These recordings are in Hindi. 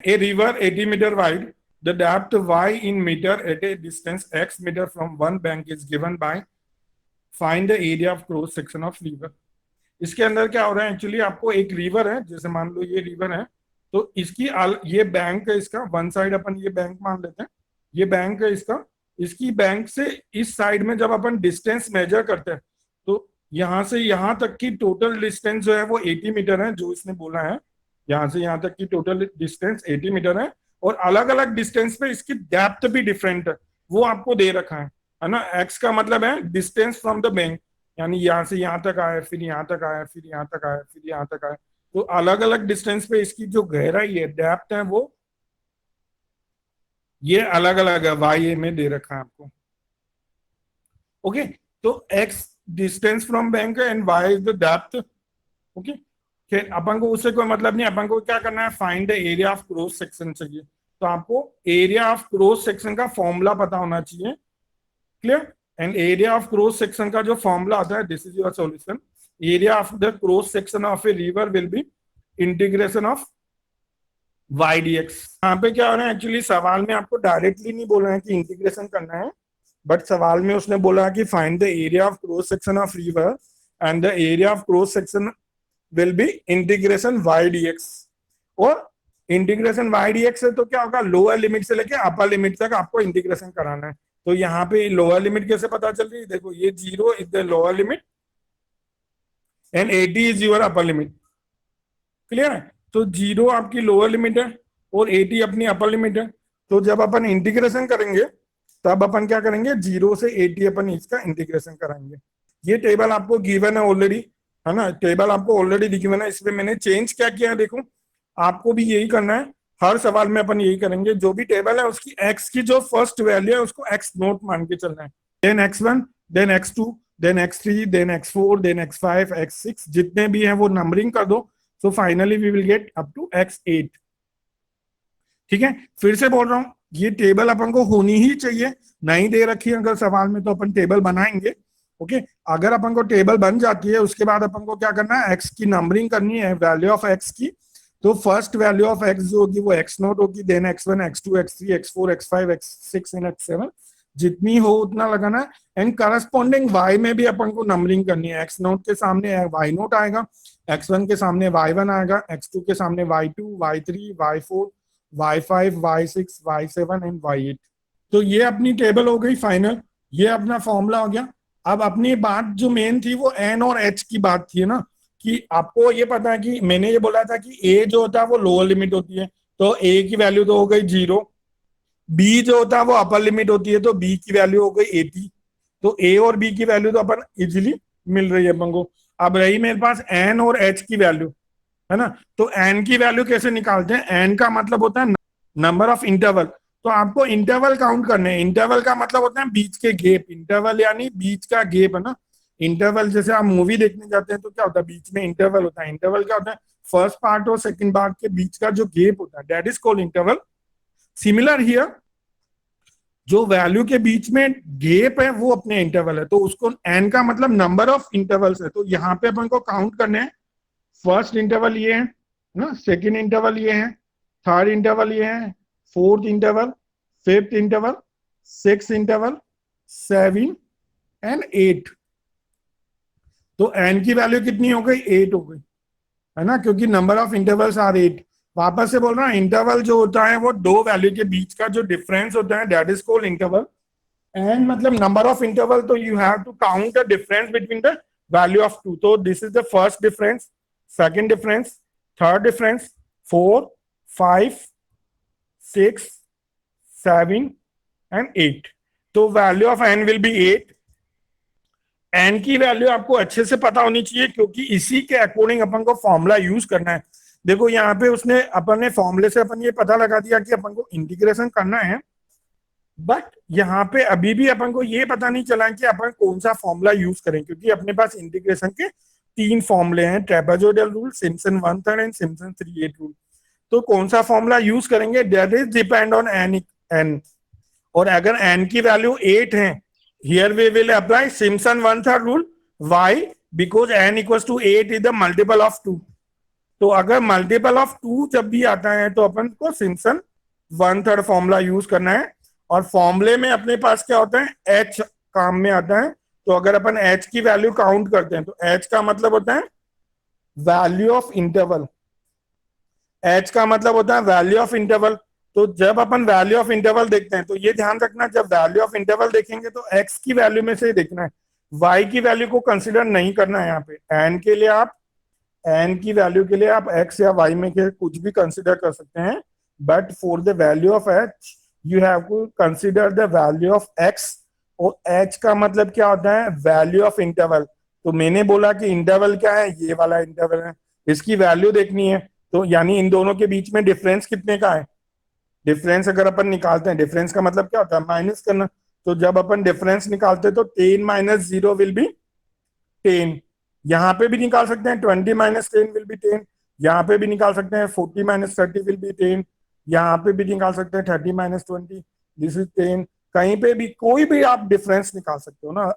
A river 80 meter wide, the depth y in meter at a distance x meter from one bank is given by find the area of cross section of river. इसके अंदर क्या हो रहा है एक्चुअली, आपको एक रिवर है, जैसे मान लो ये रिवर है, तो इसकी ये बैंक है, इसका वन साइड अपन ये बैंक मान लेते हैं, ये बैंक है इसका, इसकी बैंक से इस साइड में जब अपन डिस्टेंस मेजर करते हैं तो यहाँ से यहाँ तक की टोटल डिस्टेंस जो है वो 80 मीटर है, जो इसने बोला है, यहाँ से यहाँ तक की टोटल डिस्टेंस 80 मीटर है, और अलग अलग डिस्टेंस पे इसकी डेप्थ भी डिफरेंट है, वो आपको दे रखा है ना। एक्स का मतलब है डिस्टेंस फ्रॉम द बैंक, यानी यहाँ से यहाँ तक आया, फिर यहाँ तक आया, फिर यहाँ तक आया, फिर यहाँ तक आया, तो अलग अलग डिस्टेंस पे इसकी जो गहराई है, डेप्थ है, वो ये अलग अलग है, वाई ए में दे रखा है आपको। ओके, तो एक्स डिस्टेंस फ्रॉम बैंक है and y is the depth. Okay, फिर अपन को उससे कोई मतलब नहीं, अपन को क्या करना है, find the area of cross section चाहिए, तो आपको एरिया ऑफ क्रॉस सेक्शन का फॉर्मूला पता होना चाहिए। Clear? And area of cross section का जो फॉर्मूला आता है, this is your solution, area of the cross section of a river will be integration of y d x. यहाँ पे क्या हो रहा है एक्चुअली, सवाल में आपको डायरेक्टली नहीं बोल रहे हैं कि इंटीग्रेशन करना है, बट सवाल में उसने बोला कि find the area of cross section of river and the area of cross section will be integration y d x. और इंटीग्रेशन वाई डी एक्स है तो क्या होगा, लोअर लिमिट से लेके अपर लिमिट तक आपको इंटीग्रेशन कराना है। तो यहाँ पे लोअर लिमिट कैसे पता चल रही है, देखो ये 0 is the lower limit and 80 is your upper limit. Clear है? तो 0 आपकी लोअर लिमिट है और 80 अपनी अपर लिमिट है, तो जब अपन इंटीग्रेशन करेंगे तब अपन क्या करेंगे, 0 से 80 अपन इसका इंटीग्रेशन कराएंगे। ये टेबल आपको गिवन है ऑलरेडी, है ना, टेबल आपको ऑलरेडी गिवन है, इसमें मैंने चेंज क्या किया है, देखो आपको भी यही करना है, हर सवाल में अपन यही करेंगे, जो भी टेबल है उसकी एक्स की जो फर्स्ट वैल्यू है उसको एक्स नोट मान के चलना है, then x1, then x2, then x3, then x4, then x5, x6, जितने भी हैं वो नंबरिंग कर दो, so finally we will get up to x8। ठीक है, फिर से बोल रहा हूं, ये टेबल अपन को होनी ही चाहिए, नहीं दे रखी है अगर सवाल में तो अपन टेबल बनाएंगे। ओके, अगर अपन को टेबल बन जाती है उसके बाद अपन को क्या करना है, एक्स की नंबरिंग करनी है, वैल्यू ऑफ एक्स की, तो फर्स्ट वैल्यू ऑफ एक्स जो होगी वो एक्स नोट होगी, then x1, x2, x3, x4, x5, x6 and x7, जितनी हो उतना लगाना है, एंड करस्पॉन्डिंग y में भी अपन को नंबरिंग करनी है, x नोट के सामने y नोट आएगा, x1 के सामने y1 आएगा, x2 के सामने y2, y3, y4, y5, y6, y7 and y8। तो ये अपनी टेबल हो गई फाइनल, ये अपना फॉर्मूला हो गया। अब अपनी बात जो मेन थी वो n और h की बात थी ना, कि आपको ये पता है कि मैंने ये बोला था कि a जो होता है वो लोअर लिमिट होती है, तो a की वैल्यू तो हो गई 0, b जो होता है वो अपर लिमिट होती है, तो b की वैल्यू हो गई 80, तो a और b की वैल्यू तो अपन इजीली मिल रही है अपन को। अब रही मेरे पास n और h की वैल्यू, है ना, तो n की वैल्यू कैसे निकालते हैं, n का मतलब होता है नंबर ऑफ इंटरवल, तो आपको इंटरवल काउंट करने हैं, इंटरवल का मतलब होता है बीच के गैप, इंटरवल यानी बीच का गैप, है ना। इंटरवल जैसे आप मूवी देखने जाते हैं तो क्या होता है, बीच में इंटरवल होता है, इंटरवल क्या होता है, फर्स्ट पार्ट और सेकंड पार्ट के बीच का जो गैप होता है, that is called interval. Similar here, जो वैल्यू के बीच में गैप है वो अपने इंटरवल है, तो उसको एन का मतलब नंबर ऑफ इंटरवल्स है, तो यहाँ पे अपन को काउंट करने हैं, फर्स्ट इंटरवल ये है ना, सेकंड इंटरवल ये है, थर्ड इंटरवल ये है, fourth interval, fifth interval, sixth interval, 7 and 8। तो n की वैल्यू कितनी हो गई, 8 हो गई, है ना, क्योंकि नंबर ऑफ इंटरवल्स आर 8। वापस से बोल रहा हूं, इंटरवल जो होता है वो दो वैल्यू के बीच का जो डिफरेंस होता है, that is called interval. And मतलब नंबर ऑफ इंटरवल, तो you have to count the difference between the value of 2, तो this is the first difference, second difference, third difference, 4, 5, 6, 7 and 8। तो value of n will be 8। n की वैल्यू आपको अच्छे से पता होनी चाहिए, क्योंकि इसी के अकॉर्डिंग अपन को फॉर्मूला यूज करना है। देखो यहाँ पे उसने अपन ने फॉर्मूले से अपन ये पता लगा दिया कि अपन को इंटीग्रेशन करना है, बट यहाँ पे अभी भी अपन को ये पता नहीं चला कि अपन कौन सा फॉर्मूला यूज करें, क्योंकि अपने पास इंटीग्रेशन के 3 फॉर्मूले हैं, trapezoidal rule, Simpson 1/3 and Simpson 3/8 rule. तो कौन सा फॉर्मूला यूज करेंगे, that is depend on n। और अगर n की वैल्यू 8 है, here we will apply Simpson 1/3 rule. Why? Because n equals to 8 is the multiple of 2. तो अगर मल्टीपल ऑफ 2 जब भी आता है तो अपन को सिम्पसन 1/3 फॉर्मूला यूज करना है। और फॉर्मूले में अपने पास क्या होता है, एच काम में आता है। तो अगर अपन एच की वैल्यू काउंट करते हैं तो एच का मतलब होता है वैल्यू ऑफ इंटरवल। एच का मतलब होता है वैल्यू ऑफ इंटरवल। तो जब अपन वैल्यू ऑफ इंटरवल देखते हैं तो ये ध्यान रखना, जब वैल्यू ऑफ इंटरवल देखेंगे तो एक्स की वैल्यू में से ही देखना है, वाई की वैल्यू को कंसिडर नहीं करना है। यहाँ पे एन के लिए आप एन की वैल्यू के लिए आप एक्स या वाई में के कुछ भी कंसिडर कर सकते हैं, but for the value of h you have to consider the value of x. और एच का मतलब क्या होता है, वैल्यू ऑफ इंटरवल। तो मैंने बोला कि इंटरवल क्या है, ये वाला इंटरवल है, इसकी वैल्यू देखनी है। तो यानी इन दोनों के बीच में डिफरेंस कितने का है, डिफरेंस अगर अपन निकालते हैं, डिफरेंस का मतलब क्या होता है, माइनस करना। तो जब अपन डिफरेंस निकालते हैं तो 10 माइनस 0 विल बी 10। यहाँ पे भी निकाल सकते हैं 20 माइनस 10 विल बी 10। यहाँ पे भी निकाल सकते हैं 40 माइनस 30 विल बी 10। यहाँ पे भी निकाल सकते हैं 30 माइनस 20 दिस इज 10। कहीं पे भी कोई भी आप डिफरेंस निकाल सकते हो ना।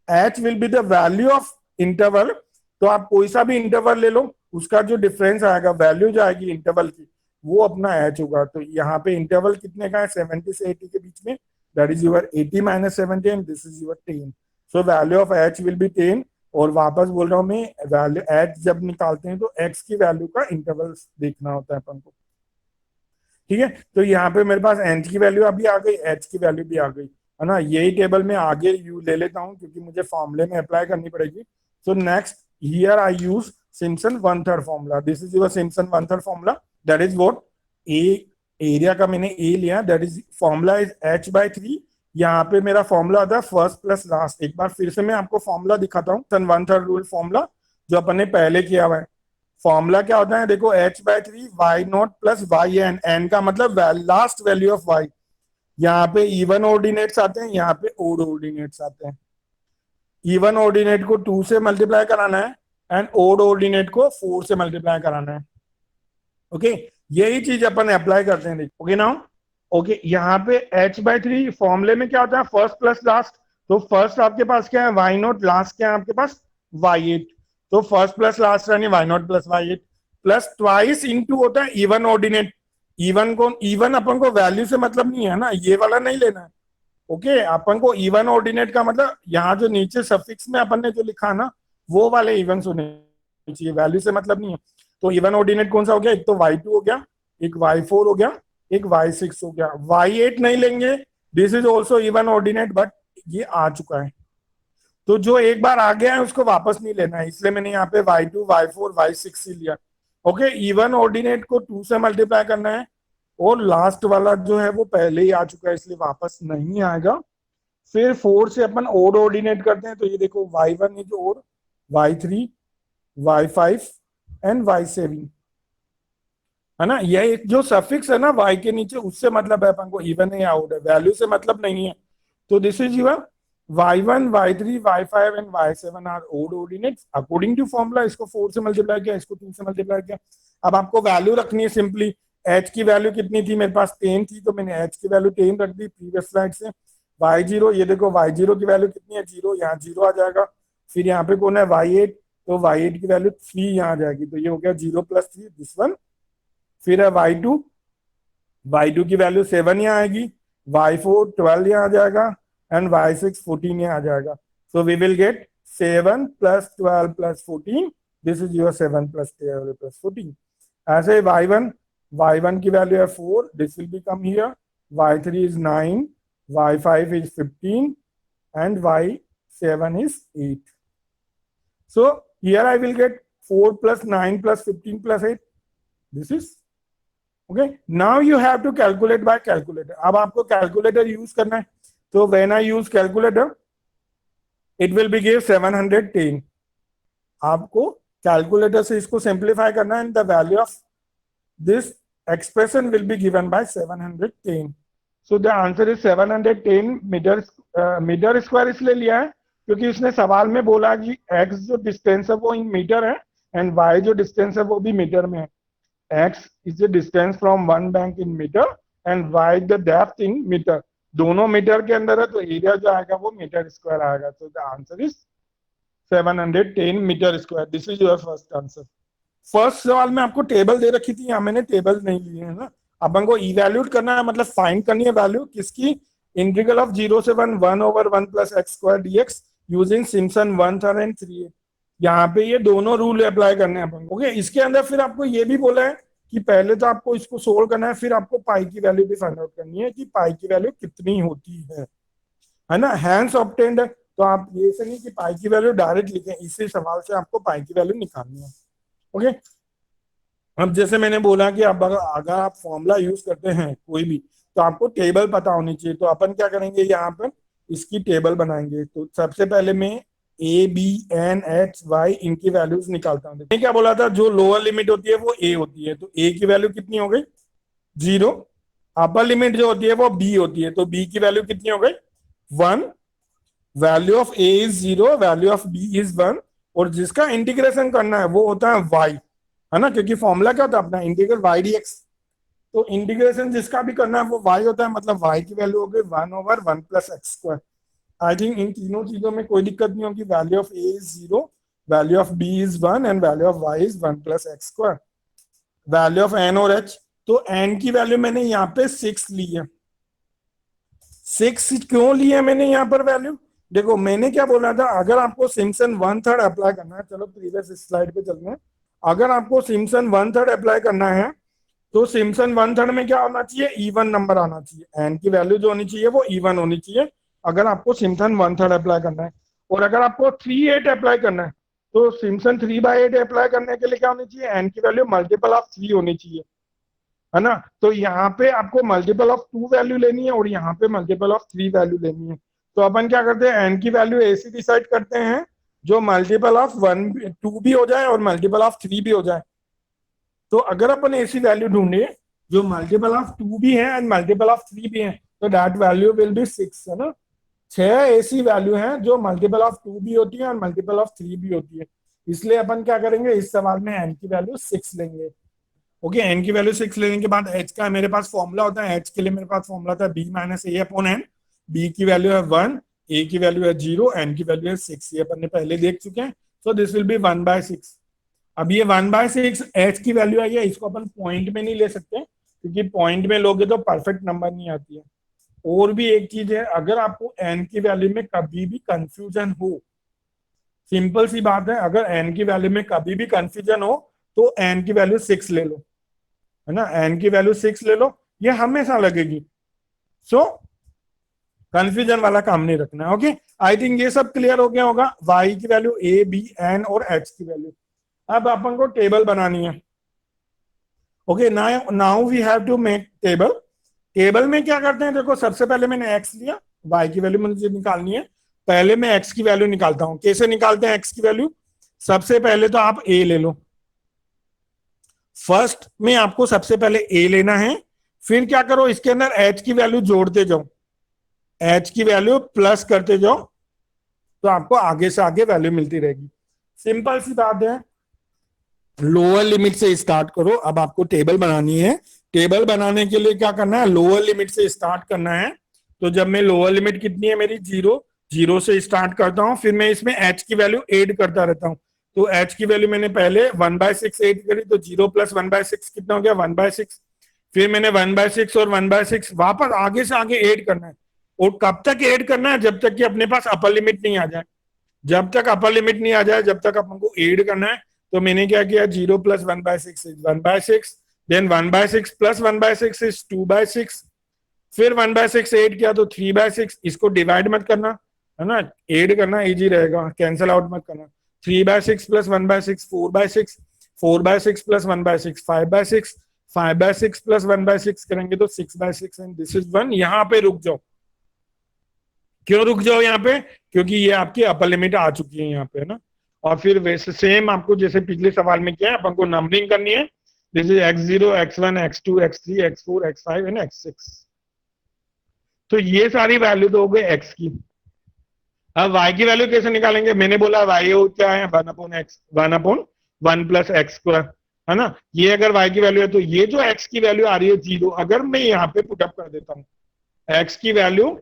H will be the value of interval. तो आप कोई सा भी इंटरवल ले लो, उसका जो डिफरेंस आएगा, वैल्यू जो आएगी इंटरवल की, वो अपना एच होगा। तो यहाँ पे इंटरवल कितने का है, 70 से 80 के बीच में, that is your 80 minus 70 and this is your 10। So value of H will be 10। और वापस बोल रहा हूँ मैं, वैल्यू एच जब निकालते हैं तो एक्स की वैल्यू का इंटरवल देखना होता है अपन को, ठीक है। तो यहाँ पे मेरे पास एन की वैल्यू अभी आ गई, एच की वैल्यू भी आ गई, है ना। यही टेबल में आगे यू ले लेता हूँ क्योंकि मुझे फॉर्मूले में अप्लाई करनी पड़ेगी। So next here I use Simpson 1/3 formula. This is your Simpson 1/3 formula, that is what a, area का मैंने ए लिया, that is formula is h by 3। यहाँ पे मेरा फॉर्मूला आता है फर्स्ट प्लस लास्ट। एक बार फिर से मैं आपको फॉर्मूला दिखाता हूँ, 1/3 रूल फॉर्मूला जो अपन ने पहले किया हुआ है। फॉर्मूला क्या होता है, देखो h by 3 y naught plus y n, n का मतलब लास्ट वैल्यू ऑफ वाई। यहाँ पे इवन ऑर्डिनेट्स आते हैं, यहाँ पे ओड ऑर्डिनेट्स आते हैं। इवन ऑर्डिनेट को 2 से मल्टीप्लाई कराना है एंड ओड ऑर्डिनेट को 4 से मल्टीप्लाई कराना है। ओके, यही चीज अपन अप्लाई करते हैं, ओके नाउ। ओके, यहाँ पे h बाय 3 फॉर्मूले में क्या होता है, फर्स्ट प्लस लास्ट। तो फर्स्ट आपके पास क्या है, वाई नॉट, लास्ट क्या है आपके पास, y8। तो फर्स्ट प्लस लास्ट यानी y naught plus y8 plus twice into होता है इवन ऑर्डिनेट। इवन को, इवन अपन को वैल्यू से मतलब नहीं है ना, ये वाला नहीं लेना है। ओके, अपन को इवन ऑर्डिनेट का मतलब यहाँ जो नीचे सफिक्स में अपन ने जो लिखा ना, वो वाले इवन होने चाहिए, वैल्यू से मतलब नहीं है। तो इवन ऑर्डिनेट कौन सा हो गया, एक तो y2 हो गया, एक y4 हो गया, एक y6 हो गया। y8 नहीं लेंगे, this is also even ordinate, but ये आ चुका है। तो जो एक बार आ गया है उसको वापस नहीं लेना है, इसलिए मैंने यहाँ पे y2 y4 y6 ही लिया। ओके, इवन ऑर्डिनेट को 2 से मल्टीप्लाई करना है और लास्ट वाला जो है वो पहले ही आ चुका है इसलिए वापस नहीं आएगा। फिर 4 से अपन ओड ऑर्डिनेट करते हैं, तो ये देखो y1 is odd, y3 y5 and y7, है ना। यह एक जो सफिक्स है ना y के नीचे, उससे मतलब है अपन को इवन है या ओड है, वैल्यू से मतलब नहीं है। तो this is your y1 y3 y5 and y7 are odd ordinates according to formula. इसको 4 से मल्टीप्लाई किया, इसको 2 से मल्टीप्लाई किया। अब आपको वैल्यू रखनी है सिंपली। h की वैल्यू कितनी थी, मेरे पास 10 थी, तो मैंने h की वैल्यू 10 रख दी प्रीवियस स्लाइड से। y0, ये देखो y0 की वैल्यू कितनी है, 0, यहाँ 0 आ जाएगा। फिर यहाँ पे कौन है, y8, तो y8 की वैल्यू 3 यहाँ आ जाएगी, तो ये हो गया 0 प्लस 3 दिस वन। फिर है y2, y2 की वैल्यू 7 यहाँ आएगी, y4 12 यहाँ आ जाएगा एंड y6 14 यहाँ आ जाएगा। So we will get 7 plus 12 plus 14, this is your 7 plus 12 plus 14। ऐसे y1 की वैल्यू है 4, this will become here, y3 is 9, y5 is 15 and y7 is 8. So here I will get 4 plus 9 plus 15 plus 8. This is okay. Now you have to calculate by calculator. अब आपको calculator use करना है, तो when I use calculator, it will be give 710. आपको calculator से इसको simplify करना है and the value of this expression will be given by 710. So the answer is 710 metre square इसलिए लिया है क्योंकि उसने सवाल में बोला कि x जो डिस्टेंस है वो इन मीटर है एंड y जो डिस्टेंस है वो भी मीटर में है। x is the distance from one bank in metre and y the depth in metre, दोनों मीटर के अंदर है, तो एरिया जो आएगा वो मीटर स्क्वायर आएगा। तो the answer is 710 metre square. This is your first answer. First सवाल में आपको टेबल दे रखी थी, यहाँ मैंने टेबल नहीं लिए है ना। अपन को इवैल्यूएट करना है, मतलब फाइंड करनी है वैल्यू किसकी, इंटीग्रल ऑफ 0 से 1 1/1 plus x square d x using Simpson 1 third and 3। यहाँ पे ये दोनों रूल अप्लाई करने हैं अपन को। ओके, इसके अंदर फिर आपको ये भी बोला है कि पहले तो आपको इसको सोल्व करना है, फिर आपको पाई की वैल्यू भी फाइंड आउट करनी है कि पाई की वैल्यू कितनी होती है ना। हैंस ऑब्टेन्ड है, तो आप ये से नहीं कि पाई की वैल्यू डायरेक्ट लिखें, इसी सवाल से आपको पाई की वैल्यू निकालनी है। ओके, अब जैसे मैंने बोला कि अब अगर आप फॉर्मूला यूज करते हैं कोई भी, तो आपको टेबल पता होनी चाहिए। तो अपन क्या करेंगे, यहाँ पर इसकी टेबल बनाएंगे। तो सबसे पहले मैं a B n h y इनकी वैल्यूज निकालता हूँ। मैंने क्या बोला था, जो लोअर लिमिट होती है वो ए होती है, तो ए की वैल्यू कितनी हो गई 0। अपर लिमिट जो होती है वो बी होती है, तो बी की वैल्यू कितनी हो गई 1। Value of A is 0, value of B is 1। और जिसका इंटीग्रेशन करना है वो होता है y, है ना, क्योंकि फॉर्मूला क्या होता है अपना, इंटीग्रल y dx। तो इंटीग्रेशन जिसका भी करना है वो y होता है, मतलब y की वैल्यू हो गई 1/1 plus x square. I think इन तीनों चीजों में कोई दिक्कत नहीं होगी। Value of A is 0, value of B is 1 and value of y is 1 plus x square. Value of n और h, तो n की वैल्यू मैंने यहाँ पे 6 ली है। 6 क्यों ली है मैंने यहाँ पर वैल्यू, देखो मैंने क्या बोला था, अगर आपको सिम्पसन 1 थर्ड अप्लाई करना है, चलो प्रीवियस स्लाइड पे चलते हैं। अगर आपको सिम्पसन 1 थर्ड अप्लाई करना है तो सिम्पसन 1 थर्ड में क्या होना चाहिए, इवन नंबर आना चाहिए। एन की वैल्यू जो होनी चाहिए वो इवन होनी चाहिए अगर आपको सिम्पसन 1 थर्ड अप्लाई करना है। और अगर आपको 3/8 अप्लाई करना है तो सिम्पसन 3/8 अप्लाई करने के लिए क्या होनी चाहिए, एन की वैल्यू मल्टीपल ऑफ 3 होनी चाहिए, है ना। तो यहाँ पे आपको मल्टीपल ऑफ 2 वैल्यू लेनी है और यहाँ पे मल्टीपल ऑफ 3 वैल्यू लेनी है। तो अपन क्या करते हैं, एन की वैल्यू ऐसी डिसाइड करते हैं जो मल्टीपल ऑफ 2 भी हो जाए और मल्टीपल ऑफ 3 भी हो जाए। तो अगर अपन ऐसी वैल्यू ढूंढे जो मल्टीपल ऑफ 2 भी है एंड मल्टीपल ऑफ 3 भी है, तो दैट वैल्यू विल बी 6, है ना। 6 ऐसी वैल्यू है जो मल्टीपल ऑफ 2 भी होती है और मल्टीपल ऑफ 3 भी होती है। इसलिए अपन क्या करेंगे, इस सवाल में एन की वैल्यू 6 लेंगे। ओके, एन की वैल्यू 6 लेने के बाद एच का मेरे पास फॉर्मूला होता है, एच के लिए मेरे पास फॉर्मूला था बी माइनस ए अपॉन एन। बी की वैल्यू है 1, ए की वैल्यू है 0, एन की वैल्यू है 6, ये अपन ने पहले देख चुके हैं। So this will be 1/6। अब ये 1/6 एच की वैल्यू आई है, इसको अपन पॉइंट में नहीं ले सकते क्योंकि पॉइंट में लोगे तो परफेक्ट नंबर नहीं आती है। और भी एक चीज है, अगर आपको एन की वैल्यू में कभी भी कंफ्यूजन हो, सिंपल सी बात है, अगर एन की वैल्यू में कभी भी कंफ्यूजन हो तो एन की वैल्यू 6 ले लो, है ना। एन की वैल्यू 6 ले लो, ये हमेशा लगेगी। सो कंफ्यूजन वाला काम नहीं रखना है। ओके, आई थिंक ये सब क्लियर हो गया होगा। वाई की वैल्यू, ए बी एन और एच की वैल्यू। अब अपन को टेबल बनानी है। Okay, now we have to make table. Table में क्या करते हैं, देखो सबसे पहले मैंने एक्स लिया, वाई की वैल्यू मुझे निकालनी है। पहले मैं एक्स की वैल्यू निकालता हूं। कैसे निकालते हैं एक्स की वैल्यू, सबसे पहले तो आप ए ले लो। फर्स्ट में आपको सबसे पहले ए लेना है, फिर क्या करो, इसके अंदर एच की वैल्यू जोड़ते जाओ, एच की वैल्यू प्लस करते जाओ, तो आपको आगे से आगे वैल्यू मिलती रहेगी। सिंपल सी बात है, लोअर लिमिट से स्टार्ट करो। अब आपको टेबल बनानी है, टेबल बनाने के लिए क्या करना है, लोअर लिमिट से स्टार्ट करना है। तो जब मैं लोअर लिमिट कितनी है मेरी 0, 0 से स्टार्ट करता हूं, फिर मैं इसमें एच की वैल्यू ऐड करता रहता हूं। तो एच की वैल्यू मैंने पहले 1/6 ऐड करी, तो 0 + 1/6 कितना हो गया 1/6। फिर मैंने 1/6 और 1/6 वापस आगे से आगे ऐड करना है। और कब तक ऐड करना है, जब तक कि अपने पास अपर लिमिट नहीं आ जाए। जब तक अपर लिमिट नहीं आ जाए जब तक अपन को ऐड करना है। तो मैंने क्या किया, 0 + 1/6 इज 1/6, देन 1/6 + 1/6 इज 2/6, फिर 1/6 ऐड किया तो 3/6। इसको डिवाइड मत करना, है ना, ऐड करना इजी रहेगा, कैंसिल आउट मत करना। 3/6 + 1/6 4/6, 4/6 + 1/6 5/6, 5/6 + 1/6 करेंगे तो 6/6 एंड दिस इज 1। यहाँ पे रुक जाओ। क्यों रुक जाओ यहाँ पे, क्योंकि ये आपकी अपर लिमिट आ चुकी है यहाँ पे, है ना। और फिर वैसे सेम आपको जैसे पिछले सवाल में किया है, अपन को नंबरिंग करनी है। This is x0 x1 x2 x3 x4 x5 and x6। तो ये सारी वैल्यू तो हो गई x की। अब y की वैल्यू कैसे निकालेंगे, मैंने बोला y क्या है 1/x 1/1 + x², है ना। ये अगर y की वैल्यू है तो ये जो x की वैल्यू आ रही है 0, अगर मैं यहाँ पे पुटअप कर देता हूँ x की वैल्यू,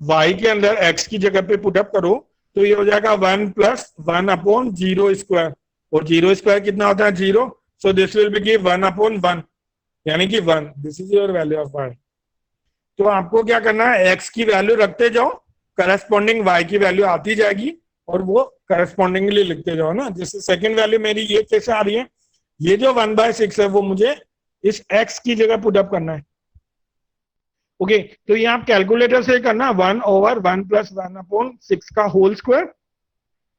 y के अंदर x की जगह पे पुटअप करो तो ये हो जाएगा 1 + 1/0²। और 0² कितना होता है 0, सो दिस विल बी 1/1, यानी कि 1, this is your value of y। तो आपको क्या करना है, x की वैल्यू रखते जाओ, करस्पॉन्डिंग y की वैल्यू आती जाएगी और वो करस्पॉन्डिंगली लिखते जाओ ना। जैसे सेकंड वैल्यू मेरी ये कैसे आ रही है, ये जो 1/6 है वो मुझे इस x की जगह पुट अप करना है। ओके तो ये आप कैलकुलेटर से करना 1/1 + 1/6 का होल स्क्वायर।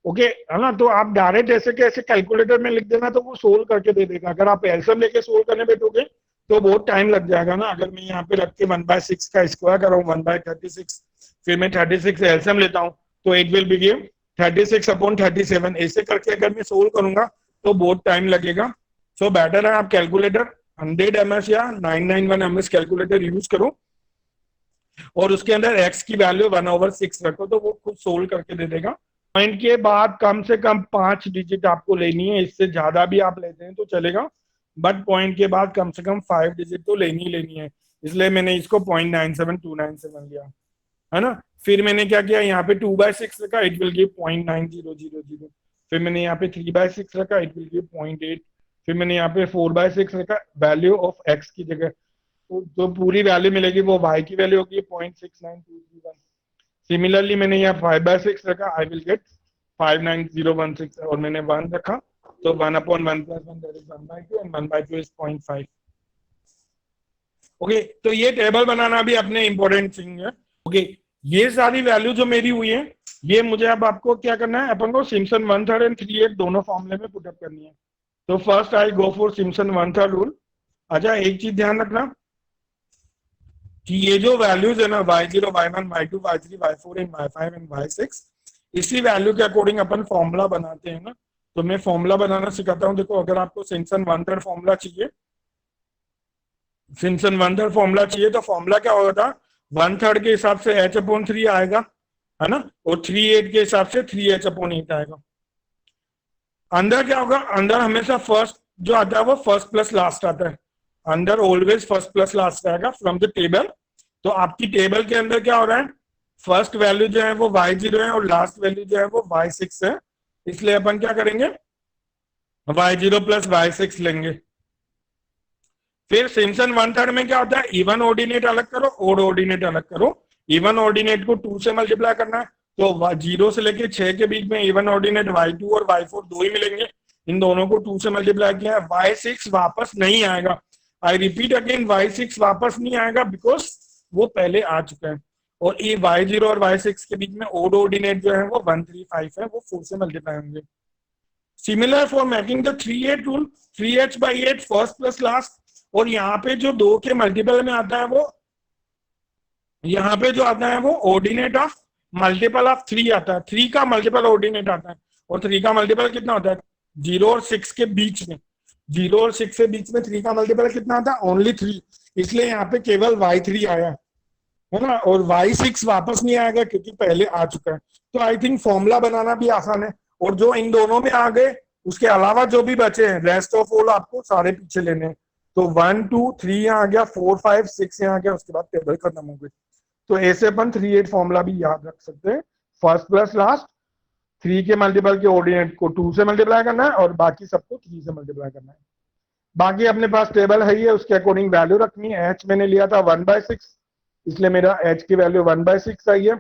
ओके है ना, तो आप डायरेक्ट ऐसे के ऐसे कैलकुलेटर में लिख देना तो वो सोल्व करके दे देगा। अगर आप एलसीएम लेके सोल्व करने बैठोगे तो बहुत टाइम लग जाएगा ना। अगर मैं यहाँ पे रख के 1/6 का स्क्वायर कर रहा हूँ 1/36, फिर मैं 36 एलसीएम लेता हूँ तो इट विल बी 36/37, ऐसे करके अगर मैं सोल्व करूंगा तो बहुत टाइम लगेगा। सो बेटर है आप कैलकुलेटर 100 ms या 991 ms कैलकुलेटर यूज करो और उसके अंदर x की वैल्यू 1/6 रखो तो वो खुद सोल्व करके दे देगा। पॉइंट के बाद कम से कम 5 डिजिट आपको लेनी है, इससे ज्यादा भी आप लेते हैं तो चलेगा, बट पॉइंट के बाद कम से कम 5 डिजिट तो लेनी है। इसलिए मैंने इसको 0.97297 लिया, है ना। फिर मैंने क्या किया, यहाँ पे 2/6 रखा, इट विल गिव 0.9000। फिर मैंने यहाँ पे 3/6 रखा, इट विल गिव 0.8। फिर मैंने यहाँ पे 4/6 रखा, वैल्यू ऑफ x की जगह तो जो पूरी वैल्यू मिलेगी वो y की वैल्यू होगी 0.69231। सिमिलरली मैंने यहाँ 5/6 रखा, आई विल गेट 59016 और मैंने 1 रखा तो 1/1 + 1 that is 1/2 and 1/2 is 0.5। Okay तो ये टेबल बनाना भी अपने इंपॉर्टेंट थिंग है। ओके ये सारी वैल्यू जो मेरी हुई है ये मुझे अब आपको क्या करना है, अपन को सिम्पसन 1/3 एंड 3/8 दोनों फॉर्मूले में पुट अप करनी है। तो first I go for Simpson 1/3 rule. अच्छा एक चीज ध्यान रखना कि ये जो वैल्यूज है ना y0, y1, y2, y3, y4 and y5 and y6, इसी वैल्यू के अकॉर्डिंग अपन फॉर्मूला बनाते हैं ना। तो मैं फॉर्मूला बनाना सिखाता हूँ। देखो अगर आपको सिम्पसन 1/3 फॉर्मूला चाहिए, सिम्पसन 1/3 फॉर्मूला चाहिए तो फॉर्मूला क्या होगा, 1/3 के हिसाब से h/3 आएगा, है ना, और 3/8 के हिसाब से 3h/8 आएगा। अंदर क्या होगा, अंदर हमेशा फर्स्ट जो आता है वो फर्स्ट प्लस लास्ट आता है, अंदर ऑलवेज फर्स्ट प्लस लास्ट आएगा फ्रॉम द टेबल। तो आपकी टेबल के अंदर क्या हो रहा है, फर्स्ट वैल्यू जो है वो y0 है और लास्ट वैल्यू जो है वो y6 है, इसलिए अपन क्या करेंगे y0 + y6 लेंगे। फिर सिम्पसन 1/3 में क्या होता है, इवन ऑर्डिनेट अलग करो, ओड ऑर्डिनेट अलग करो। इवन ऑर्डिनेट को 2 से मल्टीप्लाई करना है तो 0 से लेके 6 के बीच में इवन ऑर्डिनेट y2 और y4 दो ही मिलेंगे, इन दोनों को 2 से मल्टीप्लाई किया है, y6 वापस नहीं आएगा। आई रिपीट अगेन, y6 वापस नहीं आएगा बिकॉज वो पहले आ चुका है। और ये y0 और y6 के बीच में ओड ऑर्डिनेट जो है वो 135 है, वो 4 से मल्टीप्लाई होंगे। Similar for making the 3/8 rule, 3h/8 first plus last, और यहाँ पे जो 2 के मल्टीपल में आता है वो, यहाँ पे जो आता है वो ऑर्डिनेट ऑफ मल्टीपल ऑफ 3 आता है, 3 का मल्टीपल ऑर्डिनेट आता है। और 3 का मल्टीपल कितना होता है, 0 और 6 के बीच में, 0 और 6 के बीच में 3 का मल्टीपल कितना आता है, ओनली 3, इसलिए यहाँ पे केवल y3 आया है ना, और y6 वापस नहीं आएगा क्योंकि पहले आ चुका है। तो आई थिंक फॉर्मूला बनाना भी आसान है, और जो इन दोनों में आ गए उसके अलावा जो भी बचे हैं रेस्ट ऑफ ऑल आपको सारे पीछे लेने हैं। तो 1 2 3 यहाँ आ गया, 4 5 6 यहाँ आ गया, उसके बाद टेबल खत्म हो गई। तो ऐसे अपन 3/8 फॉर्मूला भी याद रख सकते हैं, फर्स्ट प्लस लास्ट, 3 के मल्टीपल के ऑर्डिनेट को 2 से मल्टीप्लाई करना है और बाकी सबको 3 से मल्टीप्लाई करना है। बाकी अपने पास टेबल है ही है, उसके अकॉर्डिंग वैल्यू रखनी है। h मैंने लिया था 1/6, इसलिए मेरा h की वैल्यू 1/6 आई है।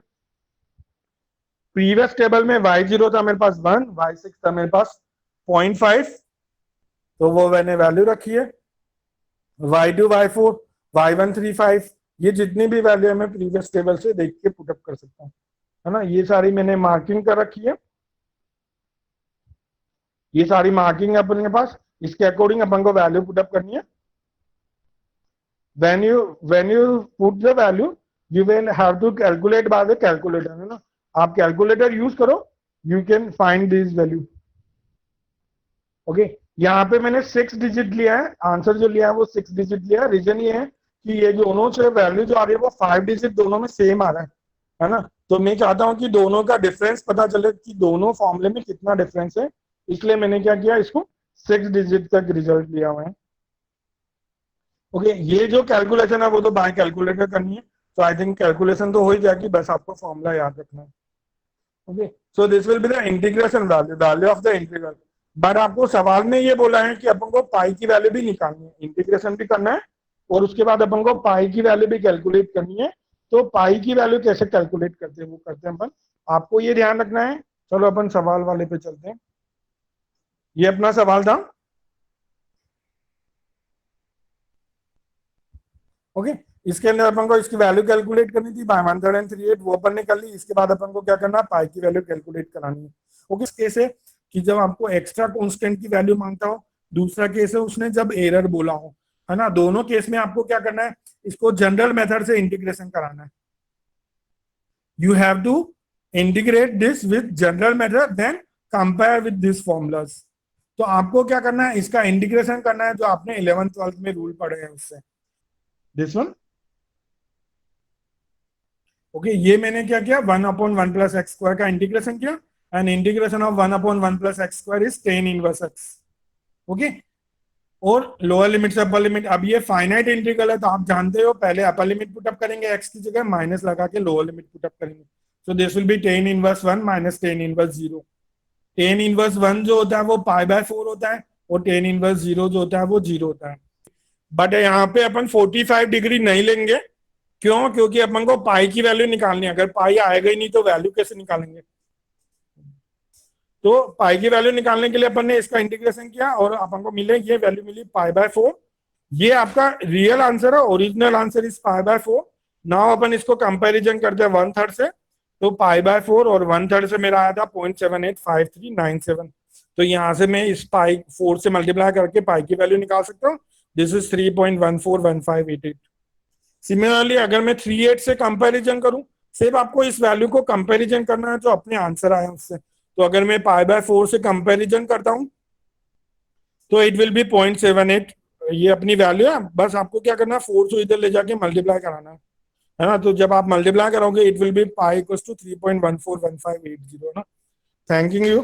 प्रीवियस टेबल में y0 था मेरे पास 1, y6 था मेरे पास 0.5, तो वो मैंने वैल्यू रखी है। y2 y4 y1 3 5, ये जितनी भी वैल्यू है मैं प्रीवियस टेबल से देख के पुटअप कर सकता हूँ, है ना। ये सारी मैंने मार्किंग कर रखी है, ये सारी मार्किंग है अपने पास, इसके अकॉर्डिंग अपन को वैल्यू पुटअप करनी है। when you put the value you will have to calculate by the calculator, है ना। आप कैलकुलेटर यूज करो, you can find this value. Okay यहाँ पे मैंने 6 डिजिट लिया है, आंसर जो लिया है वो 6 डिजिट लिया है। रीजन ये है कि ये दोनों से वैल्यू जो आ रही है वो 5 डिजिट दोनों में सेम आ रहा है ना। तो मैं चाहता हूं कि दोनों का डिफरेंस पता चले कि दोनों फॉर्मूले में कितना डिफरेंस है, इसलिए मैंने क्या किया, इसको 6 डिजिट तक रिजल्ट लिया हुआ है। ओके ये जो कैलकुलेशन है वो तो बाय कैलकुलेटर करनी है, तो आई थिंक कैलकुलेशन तो हो ही जाएगी, बस आपको फॉर्मूला याद रखना है। Okay so this will be the integration value of the integral. But आपको सवाल में ये बोला है कि अपन को पाई की वैल्यू भी निकालनी है, इंटीग्रेशन भी करना है और उसके बाद अपन को पाई की वैल्यू भी कैलकुलेट करनी है। तो पाई की वैल्यू कैसे कैलकुलेट करते हैं वो करते हैं अपन, आपको ये ध्यान रखना है। चलो अपन सवाल वाले पे चलते हैं। ये अपना सवाल था। ओके, इसके अंदर अपन को इसकी वैल्यू कैलकुलेट करनी थी बाय 138, वो अपन ने कर ली। इसके बाद अपन को क्या करना है, पाई की वैल्यू कैलकुलेट करानी है। ओके, इस केस है कि जब आपको एक्स्ट्रा कांस्टेंट की वैल्यू मांगता हो, दूसरा केस है उसने जब एरर बोला हो, है ना। दोनों केस में आपको क्या करना है, इसको जनरल मेथड से इंटीग्रेशन कराना है। You have to integrate this with general method then compare with this formulas. तो आपको क्या करना है, इसका इंटीग्रेशन करना है जो आपने 11th 12th में रूल पढ़े हैं उससे, दिस वन। ओके, ये मैंने क्या किया, 1/1 + x² का इंटीग्रेशन किया, and integration of 1/1 + x² is tan inverse x। Okay, और लोअर लिमिट से अपर लिमिट, अब ये फाइनाइट इंटीग्रल है तो आप जानते हो पहले अपर लिमिट पुटअप करेंगे, x की जगह माइनस लगा के लोअर लिमिट पुटअप करेंगे। So this will be tan inverse 1 - tan inverse 0। tan inverse 1 जो होता है वो π/4 होता है, और tan इनवर्स 0 जो होता है वो 0 होता है। बट यहाँ पे अपन 45 डिग्री नहीं लेंगे, क्यों, क्योंकि अपन को पाई की वैल्यू निकालनी है। अगर पाई आएगा ही नहीं तो वैल्यू कैसे निकालेंगे। तो पाई की वैल्यू निकालने के लिए अपन ने इसका इंटीग्रेशन किया और अपन को मिले, ये वैल्यू मिली π/4। ये आपका रियल आंसर है, ओरिजिनल आंसर इज π/4। नाउ अपन इसको कंपैरिजन करते हैं 1/3 से। तो π/4 और 1/3 से मेरा आया था 0.785397। तो यहाँ से मैं इस पाई 4 से मल्टीप्लाई करके पाई की वैल्यू निकाल सकता हूँ। This is 3.141588। सिमिलरली अगर मैं 38 से कंपैरिजन करूं, सिर्फ आपको इस वैल्यू को कंपैरिजन करना है जो अपने आंसर आया उससे। तो अगर मैं π/4 से कंपैरिजन करता हूं तो इट विल बी 0.78। ये अपनी वैल्यू है, बस आपको क्या करना है, 4 से इधर ले जाके मल्टीप्लाई कराना है ना। तो जब आप मल्टीप्लाई करोगे it will be pi equals to 3.141580 ना। Thank you.